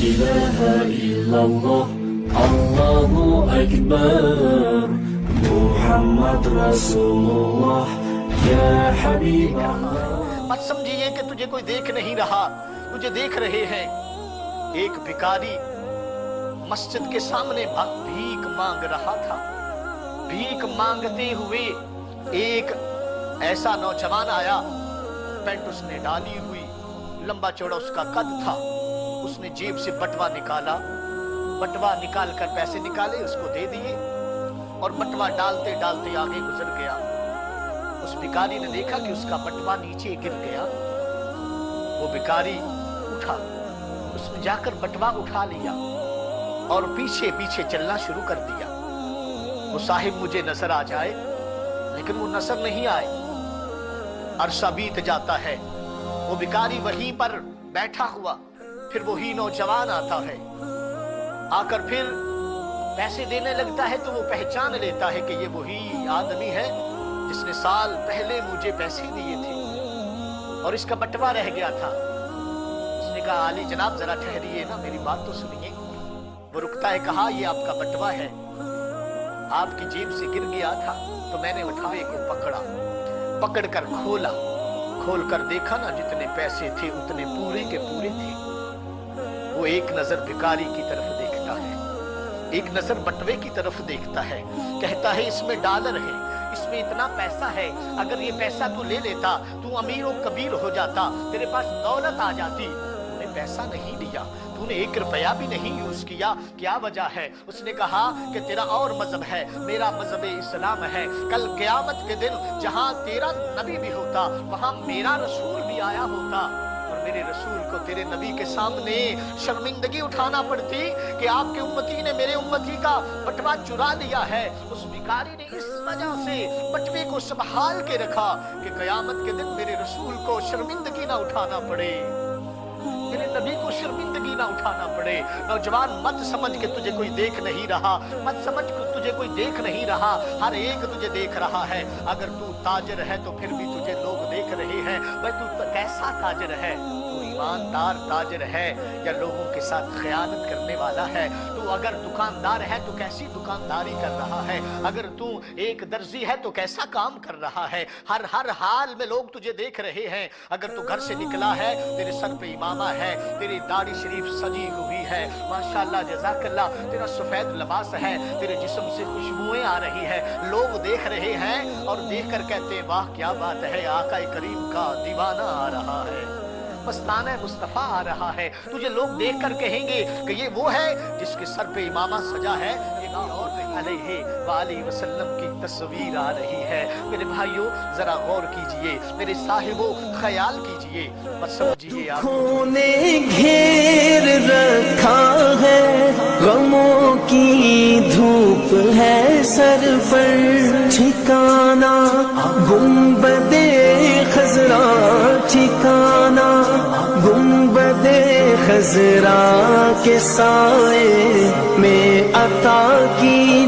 إله إلا الله الله أكبر محمد رسول الله يا حبيب الله. مت سمجھیے کہ تجھے کوئی دیکھ نہیں رہا، تجھے دیکھ رہے ہیں. ایک بھکاری مسجد کے سامنے بھیک مانگ رہا تھا. بھیک مانگتے ہوئے ایک ایسا نوجوان آیا، پینٹ اس نے ڈالی ہوئی، لمبا چوڑا اس کا قد تھا. اس نے جیب سے بٹوا نکالا، بٹوا نکال کر پیسے نکالے، اس کو دے دیے اور بٹوا ڈالتے ڈالتے آگے گزر گیا. اس بھکاری نے دیکھا کہ اس کا بٹوا نیچے گر گیا. وہ بھکاری اٹھا، اس نے جا کر بٹوا اٹھا لیا اور پیچھے پیچھے چلنا شروع کر دیا. وہ صاحب مجھے نظر آ جائے، لیکن وہ نظر نہیں آئے. عرصہ بیت جاتا ہے، وہ بھکاری وہیں پر بیٹھا ہوا. پھر وہی نوجوان آتا ہے، آ کر پھر پیسے دینے لگتا ہے تو وہ پہچان لیتا ہے کہ یہ وہی آدمی ہے جس نے سال پہلے مجھے پیسے دیے تھے اور اس کا بٹوا رہ گیا تھا. اس نے کہا عالی جناب ذرا ٹھہریے نا، میری بات تو سنیے. وہ رکتا ہے، کہا یہ آپ کا بٹوا ہے، آپ کی جیب سے گر گیا تھا تو میں نے اٹھائے کو پکڑا، پکڑ کر کھولا، کھول کر دیکھا نا جتنے پیسے تھے اتنے پورے کے پورے تھے. وہ ایک نظر بھکاری کی طرف دیکھتا ہے، ایک نظر بٹوے کی طرف دیکھتا ہے، کہتا ہے اس میں ڈالر ہے، اس میں اتنا پیسہ ہے، اگر یہ پیسہ تو لے لیتا تو امیر و کبیر ہو جاتا، تیرے پاس دولت آ جاتی. تو نے پیسہ نہیں لیا، تو نے 1 روپیہ بھی نہیں یوز کیا، کیا وجہ ہے؟ اس نے کہا کہ تیرا اور مذہب ہے، میرا مذہب اسلام ہے. کل قیامت کے دن جہاں تیرا نبی بھی ہوتا وہاں میرا رسول بھی آیا ہوتا، اور میرے رسول کو تیرے نبی کے سامنے شرمندگی اٹھانا پڑتی کہ آپ کے امتی نے میرے امتی کا بٹوا چرا لیا ہے. اس بھکاری نے اس وجہ سے بٹوے کو سنبھال کے رکھا کہ قیامت کے دن میرے رسول کو شرمندگی نہ اٹھانا پڑے، میرے نبی کو شرمندگی نہ اٹھانا پڑے. نوجوان مت سمجھ کہ تجھے کوئی دیکھ نہیں رہا، مت سمجھ کہ تجھے کوئی دیکھ نہیں رہا، ہر ایک تجھے دیکھ رہا ہے. اگر تو تاجر ہے تو پھر بھی تجھے لوگ دیکھ رہے ہیں. بھائی تو کیسا تاجر ہے؟ تو ایماندار تاجر ہے یا لوگوں کے ساتھ خیانت کرنے والا ہے؟ تو اگر دکاندار ہے تو کیسی دکانداری کر رہا ہے؟ اگر تو ایک درزی ہے تو کیسا کام کر رہا ہے؟ ہر حال میں لوگ تجھے دیکھ رہے ہیں. اگر تو گھر سے نکلا ہے، تیرے سر پہ امامہ ہے، تیری داڑھی شریف سجی ہوئی ہے، ماشاءاللہ جزاک اللہ، تیرا سفید لباس ہے، تیرے جسم سے خوشبوئیں آ رہی ہے، لوگ دیکھ رہے ہیں اور دیکھ کر کہتے ہیں واہ کیا بات ہے، آقا کریم کا دیوانہ آ رہا ہے، مستانہ مصطفیٰ آ رہا ہے. تجھے لوگ دیکھ کر کہیں گے کہ یہ وہ ہے جس کے سر پہ امامہ سجا ہے، یہ اور علیہ وآلہ وسلم کی تصویر آ رہی ہے. میرے بھائیوں ذرا غور کیجئے، میرے صاحبوں خیال کیجئے، مت سمجھیے آپ نے گھیر رکھا ہے، غموں کی دھوپ ہے سر پر، ٹھکانا گنبد خضرا، ٹھکانا گنبد خضرا کے سائے میں عطا کی